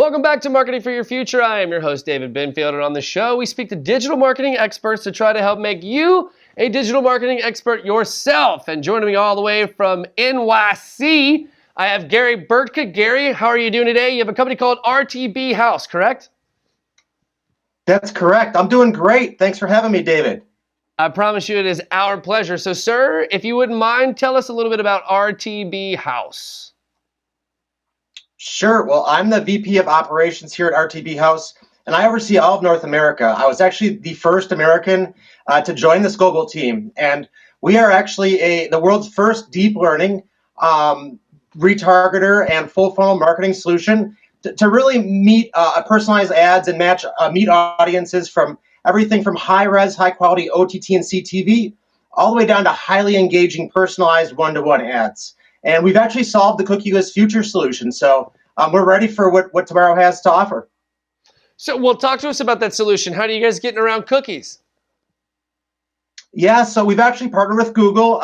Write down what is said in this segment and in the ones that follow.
Welcome back to Marketing for Your Future. I am your host, David Benfield, and on the show, we speak to digital marketing experts to try to help make you a digital marketing expert yourself. And joining me all the way from NYC, I have Gary Burtka. Gary, how are you doing today? You have a company called RTB House, correct? That's correct. I'm doing great. Thanks for having me, David. I promise you it is our pleasure. So, sir, if you wouldn't mind, tell us a little bit about RTB House. Sure. Well, I'm the VP of Operations here at RTB House, and I oversee all of North America. I was actually the first American to join this global team, and we are actually the world's first deep learning retargeter and full funnel marketing solution to really meet personalized ads and meet audiences from everything from high-res, high-quality OTT and CTV all the way down to highly engaging, personalized one-to-one ads. And we've actually solved the cookieless future solution. So we're ready for what tomorrow has to offer. So, well, talk to us about that solution. How are you guys getting around cookies? Yeah, so we've actually partnered with Google,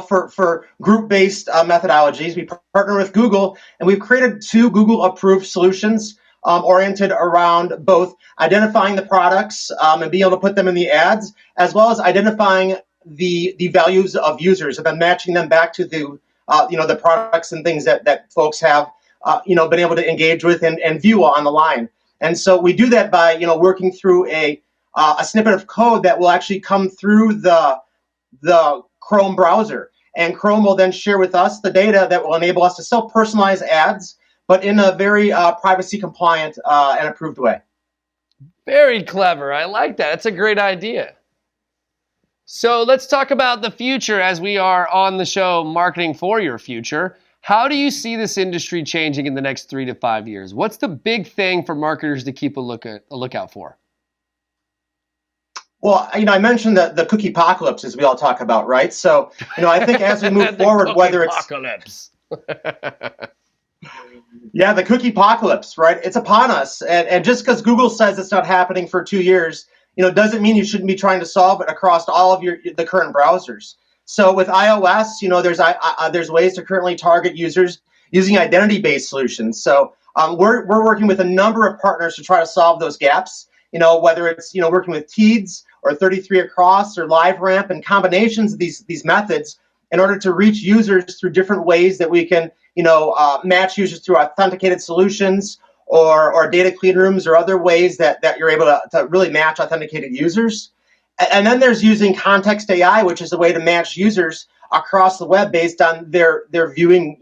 for group-based methodologies. We partner with Google, and we've created 2 Google-approved solutions oriented around both identifying the products and being able to put them in the ads, as well as identifying the values of users and then matching them back to the products and things that folks have, been able to engage with and view on the line. And so we do that by, working through a snippet of code that will actually come through the Chrome browser. And Chrome will then share with us the data that will enable us to sell personalized ads, but in a very privacy compliant and approved way. Very clever. I like that. It's a great idea. So let's talk about the future as we are on the show Marketing for Your Future. How do you see this industry changing in the next 3 to 5 years? What's the big thing for marketers to keep a lookout for? Well, I mentioned the cookie apocalypse, as we all talk about, right? So, I think as we move forward, whether it's apocalypse. Yeah, the cookie apocalypse, right? It's upon us. And just because Google says it's not happening for 2 years, doesn't mean you shouldn't be trying to solve it across all of the current browsers. So with iOS, there's ways to currently target users using identity-based solutions. So we're working with a number of partners to try to solve those gaps. Whether it's working with TEADS or 33 Across or LiveRamp and combinations of these methods in order to reach users through different ways that we can match users through authenticated solutions or data clean rooms or other ways that you're able to really match authenticated users. And then there's using context AI, which is a way to match users across the web based on their viewing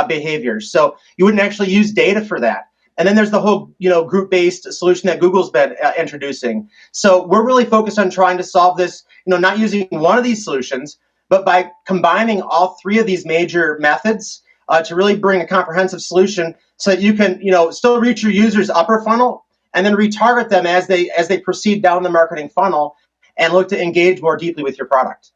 behaviors. So you wouldn't actually use data for that. And then there's the whole group-based solution that Google's been introducing. So we're really focused on trying to solve this, not using one of these solutions, but by combining all 3 of these major methods to really bring a comprehensive solution so that you can, still reach your users upper funnel and then retarget them as they proceed down the marketing funnel and look to engage more deeply with your product.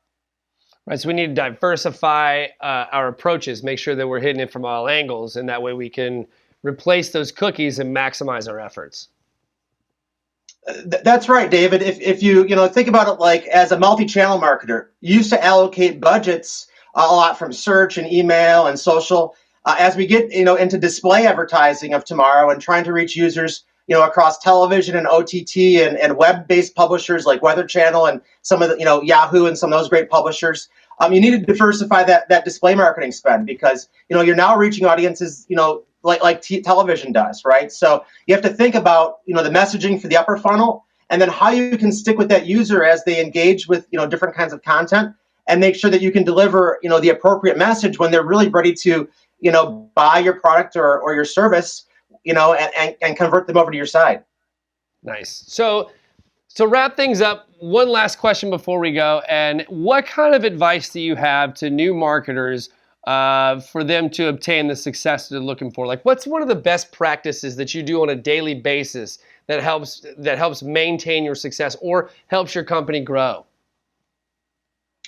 Right, so we need to diversify our approaches, make sure that we're hitting it from all angles, and that way we can replace those cookies and maximize our efforts. That's right, David. If you think about it like as a multi-channel marketer, you used to allocate budgets a lot from search and email and social. As we get into display advertising of tomorrow and trying to reach users across television and OTT and web-based publishers like Weather Channel and some of the Yahoo and some of those great publishers, you need to diversify that display marketing spend because you're now reaching audiences like television does, right? So you have to think about the messaging for the upper funnel and then how you can stick with that user as they engage with different kinds of content and make sure that you can deliver the appropriate message when they're really ready to buy your product or your service and convert them over to your side. Nice. So wrap things up, one last question before we go. And what kind of advice do you have to new marketers for them to obtain the success they're looking for? Like, what's one of the best practices that you do on a daily basis that helps maintain your success or helps your company grow?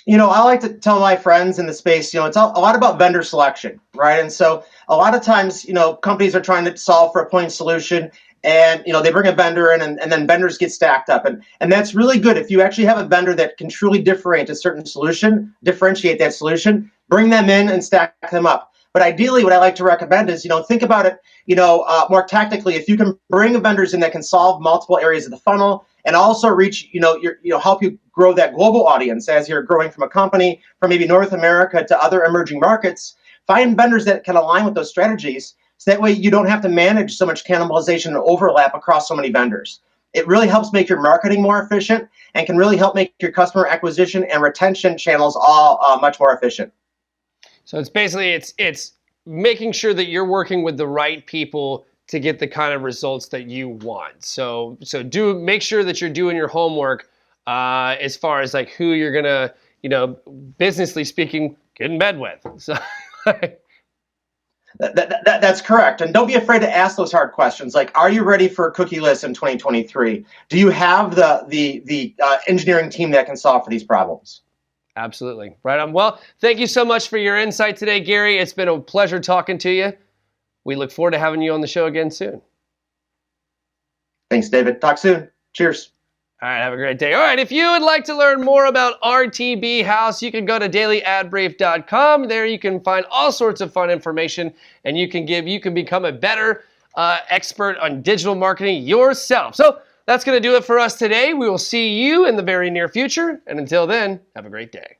I like to tell my friends in the space, it's a lot about vendor selection, right? And so a lot of times, companies are trying to solve for a point solution and, they bring a vendor in and then vendors get stacked up. And that's really good. If you actually have a vendor that can truly differentiate that solution, bring them in and stack them up. But ideally, what I like to recommend is, think about it, more tactically. If you can bring vendors in that can solve multiple areas of the funnel and also reach, help you grow that global audience as you're growing from a company from maybe North America to other emerging markets, find vendors that can align with those strategies. So that way you don't have to manage so much cannibalization and overlap across so many vendors. It really helps make your marketing more efficient and can really help make your customer acquisition and retention channels all much more efficient. So it's basically it's making sure that you're working with the right people to get the kind of results that you want. So do make sure that you're doing your homework as far as like who you're gonna, businessly speaking, get in bed with. So That's correct. And don't be afraid to ask those hard questions. Like, are you ready for cookieless in 2023? Do you have the engineering team that can solve for these problems? Absolutely. Right on. Well, thank you so much for your insight today, Gary. It's been a pleasure talking to you. We look forward to having you on the show again soon. Thanks, David. Talk soon. Cheers. All right, have a great day. All right, if you would like to learn more about RTB House, you can go to dailyadbrief.com. There you can find all sorts of fun information, and you can become a better expert on digital marketing yourself. So that's going to do it for us today. We will see you in the very near future, and until then, have a great day.